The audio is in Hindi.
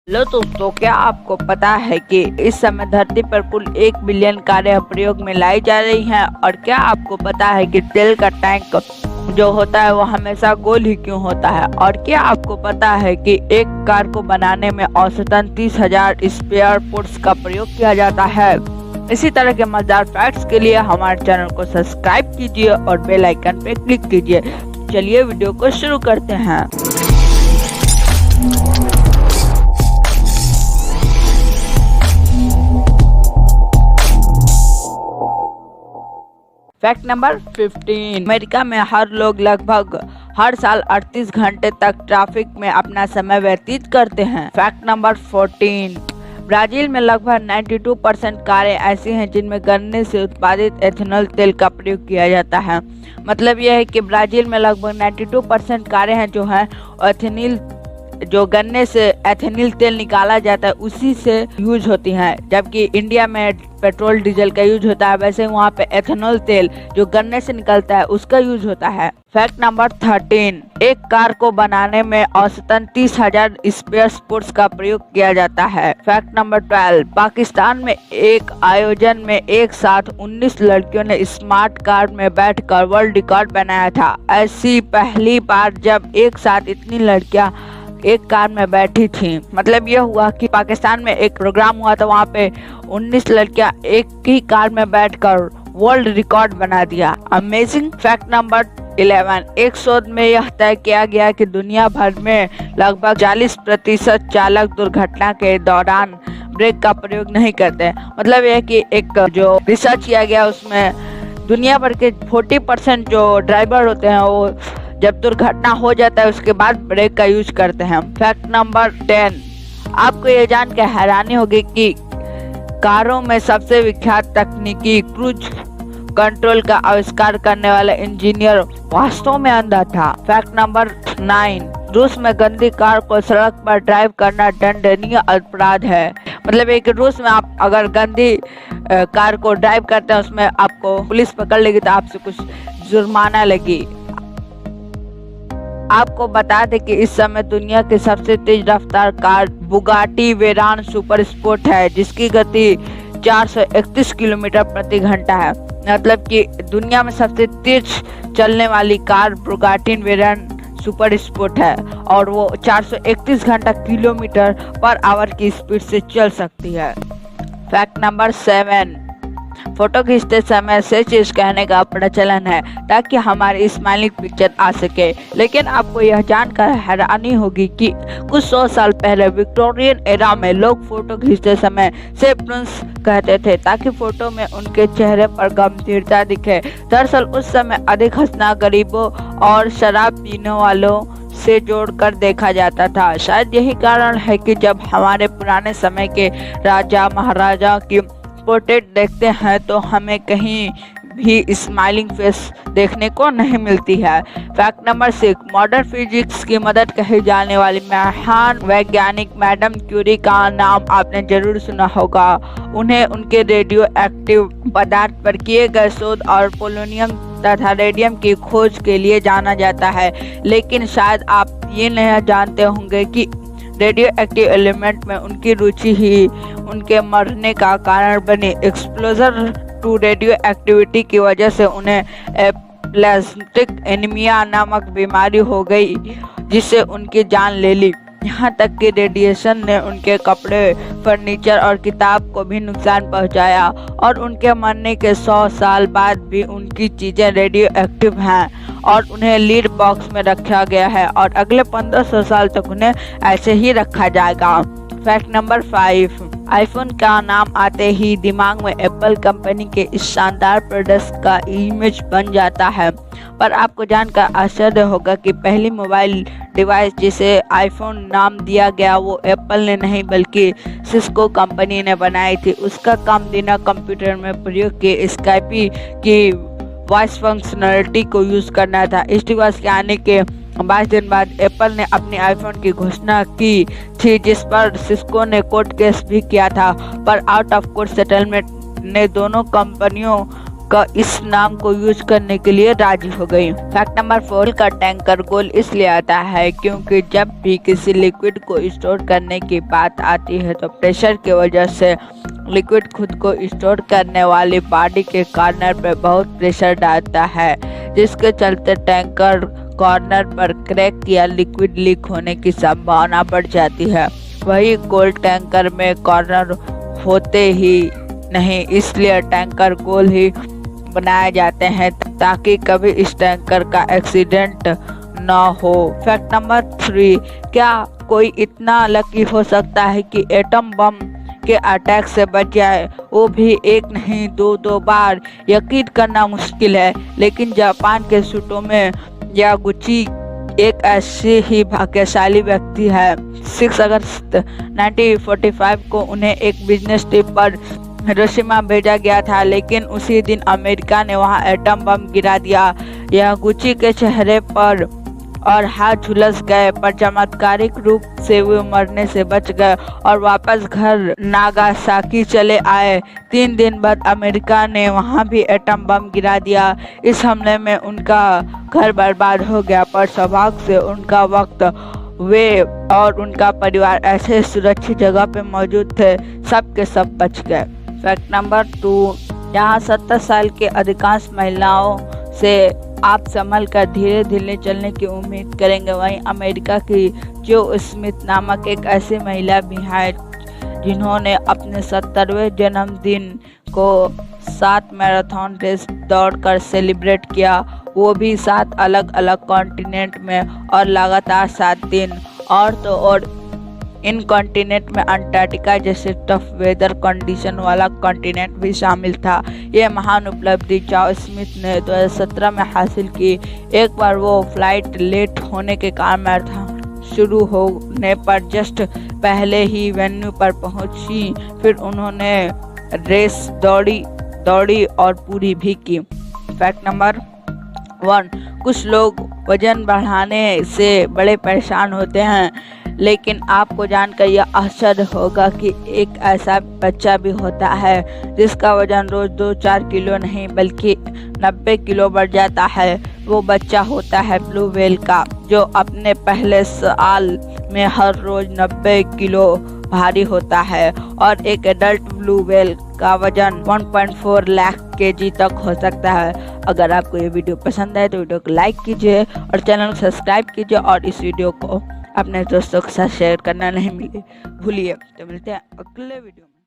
हेलो दोस्तों, क्या आपको पता है कि इस समय धरती पर कुल 1 बिलियन कारें प्रयोग में लाई जा रही हैं? और क्या आपको पता है कि तेल का टैंक जो होता है वो हमेशा गोल ही क्यों होता है? और क्या आपको पता है कि एक कार को बनाने में औसतन 30,000 स्पेयर पार्ट्स का प्रयोग किया जाता है? इसी तरह के मजेदार फैक्ट्स के लिए हमारे चैनल को सब्सक्राइब कीजिए और बेल आइकन पे क्लिक कीजिए। चलिए वीडियो को शुरू करते हैं। Fact number 15। अमेरिका में हर लोग लगभग हर साल 38 घंटे तक ट्रैफिक में अपना समय व्यतीत करते हैं। Fact number 14। ब्राजील में लगभग 92% कारें ऐसी हैं जिनमें गन्ने से उत्पादित एथेनॉल तेल का प्रयोग किया जाता है। मतलब यह है कि ब्राजील में लगभग 92% कारें हैं जो है जो गन्ने से एथेनॉल तेल निकाला जाता है उसी से यूज होती हैं। जबकि इंडिया में पेट्रोल डीजल का यूज होता है, वैसे वहाँ पे एथेनॉल तेल जो गन्ने से निकलता है उसका यूज होता है। Fact number 13। एक कार को बनाने में औसतन 30,000 स्पेयर पार्ट्स का प्रयोग किया जाता है। Fact number 12। पाकिस्तान में एक आयोजन में एक साथ 19 लड़कियों ने स्मार्ट कार में बैठकर वर्ल्ड रिकॉर्ड बनाया था। ऐसी पहली बार जब एक साथ इतनी लड़कियां एक कार में बैठी थी। मतलब यह हुआ कि पाकिस्तान में एक प्रोग्राम हुआ था, वहाँ पे 19 लड़कियां एक ही कार में बैठकर वर्ल्ड रिकॉर्ड बना दिया। अमेजिंग। Fact number 11। एक शोध में यह तय किया गया कि दुनिया भर में लगभग 40% चालक दुर्घटना के दौरान ब्रेक का प्रयोग नहीं करते। मतलब यह कि एक जो रिसर्च किया गया उसमें दुनिया भर के 40% जो ड्राइवर होते हैं वो जब दुर्घटना हो जाता है उसके बाद ब्रेक का यूज करते हैं। Fact number 10। आपको ये जान के हैरानी होगी कि कारों में सबसे विख्यात तकनीकी क्रूज कंट्रोल का आविष्कार करने वाला इंजीनियर वास्तव में अंधा था। Fact number 9। रूस में गंदी कार को सड़क पर ड्राइव करना दंडनीय अपराध है। मतलब एक रूस में आप अगर गंदी कार को ड्राइव करते हैं उसमें आपको पुलिस पकड़ लेगी तो आपसे कुछ जुर्माना लगी। आपको बता दें कि इस समय दुनिया की सबसे तेज रफ्तार कार बुगाटी वेरान सुपर स्पोर्ट है, जिसकी गति 431 किलोमीटर प्रति घंटा है। मतलब कि दुनिया में सबसे तेज चलने वाली कार बुगाटी वेरान सुपर स्पोर्ट है और वो 431 किलोमीटर पर आवर की स्पीड से चल सकती है। Fact number 7। फोटो खींचते समय से चीज कहने का प्रचलन है ताकि हमारी स्माइलिंग पिक्चर आ सके। लेकिन आपको यह जानकर हैरानी होगी कि कुछ 100 साल पहले विक्टोरियन एरा में लोग फोटो खींचते समय से प्रिंस कहते थे ताकि फोटो में उनके चेहरे पर गंभीरता दिखे। दरअसल उस समय अधिक हंसना गरीबों और शराब पीने वालों से जोड़कर देखा जाता था। शायद यही कारण है कि जब हमारे पुराने समय के राजा महाराजा की पोर्ट्रेट देखते हैं तो हमें कहीं भी स्माइलिंग फेस देखने को नहीं मिलती है। Fact number 6। मॉडर्न फिजिक्स की मदद कही जाने वाली महान वैज्ञानिक मैडम क्यूरी का नाम आपने जरूर सुना होगा। उन्हें उनके रेडियो एक्टिव पदार्थ पर किए गए शोध और पोलोनियम तथा रेडियम की खोज के लिए जाना जाता है। लेकिन शायद आप ये नहीं जानते होंगे कि रेडियो एक्टिव एलिमेंट में उनकी रुचि ही उनके मरने का कारण बनी। एक्सपोजर टू रेडियो एक्टिविटी की वजह से उन्हें एप्लास्टिक एनीमिया नामक बीमारी हो गई जिससे उनकी जान ले ली। यहाँ तक कि रेडिएशन ने उनके कपड़े, फर्नीचर और किताब को भी नुकसान पहुँचाया और उनके मरने के 100 साल बाद भी उनकी चीज़ें रेडियो एक्टिव हैं और उन्हें लीड बॉक्स में रखा गया है और अगले 1500 साल तक उन्हें ऐसे ही रखा जाएगा। Fact number 5। आईफोन का नाम आते ही दिमाग में एप्पल कंपनी के इस शानदार प्रोडक्ट का इमेज बन जाता है। पर आपको जानकर आश्चर्य होगा कि पहली मोबाइल डिवाइस जिसे आईफोन नाम दिया गया वो एप्पल ने नहीं बल्कि सिस्को कंपनी ने बनाई थी। उसका काम बिना कंप्यूटर में प्रयोग किए स्काइप की वॉइस फंक्शनलिटी को यूज करना था। इस डिवाइस के आने के 22 दिन बाद एप्पल ने अपने आईफोन की घोषणा की थी, जिस पर सिस्को ने कोर्ट केस भी किया था, पर आउट ऑफ कोर्ट सेटलमेंट ने दोनों कंपनियों का इस नाम को यूज करने के लिए राजी हो गई। फैक्ट नंबर 4 का टैंकर गोल इसलिए आता है क्योंकि जब भी किसी लिक्विड को स्टोर करने की बात आती है तो प्रेशर की वजह से लिक्विड खुद को स्टोर करने वाली बॉडी के कॉर्नर पर बहुत प्रेशर डालता है, जिसके चलते टैंकर कॉर्नर पर क्रैक या लिक्विड लीक होने की संभावना बढ़ जाती है। वही गोल टैंकर में कॉर्नर होते ही नहीं, इसलिए टैंकर गोल ही बनाए जाते हैं ताकि कभी इस टैंकर का एक्सीडेंट न हो। फैक्ट नंबर 3, क्या कोई इतना लकी हो सकता है कि एटम बम के अटैक से बच जाए, वो भी एक नहीं दो बार? यकीन करना मुश्किल है, लेकिन जापान के सूटों में यागुची एक ऐसे ही भाग्यशाली व्यक्ति है। 6 अगस्त 1945 को उन्हें एक बिजनेस ट्रिप पर हिरोशिमा भेजा गया था, लेकिन उसी दिन अमेरिका ने वहां एटम बम गिरा दिया। यागुची के चेहरे पर और हाथ झुलस गए, पर चमत्कारिक रूप से वे मरने से बच गए और वापस घर नागासाकी चले आए। 3 दिन बाद अमेरिका ने वहां भी एटम बम गिरा दिया। इस हमले में उनका घर बर्बाद हो गया, पर सौभाग्य से उनका वक्त वे और उनका परिवार ऐसे सुरक्षित जगह पे मौजूद थे, सब के सब बच गए। फैक्ट नंबर 2, जहाँ 70 साल के अधिकांश महिलाओं से आप संभल कर धीरे धीरे चलने की उम्मीद करेंगे, वहीं अमेरिका की जो स्मिथ नामक एक ऐसी महिला भी है जिन्होंने अपने 70वें जन्मदिन को 7 मैराथन रेस दौड़कर सेलिब्रेट किया, वो भी 7 अलग अलग कॉन्टिनेंट में और लगातार 7 दिन। और तो और इन कॉन्टिनेंट में अंटार्कटिका जैसे टफ वेदर कंडीशन वाला कॉन्टिनेंट भी शामिल था। ये महान उपलब्धि चाओ स्मिथ ने 2017 में हासिल की। एक बार वो फ्लाइट लेट होने के कारण मैराथन शुरू होने पर जस्ट पहले ही वेन्यू पर पहुंची, फिर उन्होंने रेस दौड़ी और पूरी भी की। फैक्ट नंबर 1, कुछ लोग वजन बढ़ाने से बड़े परेशान होते हैं, लेकिन आपको जानकर यह आश्चर्य होगा कि एक ऐसा बच्चा भी होता है जिसका वजन रोज 2-4 किलो नहीं बल्कि 90 किलो बढ़ जाता है। वो बच्चा होता है ब्लू व्हेल का, जो अपने पहले साल में हर रोज 90 किलो भारी होता है, और एक एडल्ट ब्लू व्हेल का वजन 1.4 लाख केजी तक हो सकता है। अगर आपको ये वीडियो पसंद आए तो वीडियो को लाइक कीजिए और चैनल को सब्सक्राइब कीजिए और इस वीडियो को अपने दोस्तों के साथ शेयर करना नहीं भूलिए। तो मिलते हैं अगले वीडियो में।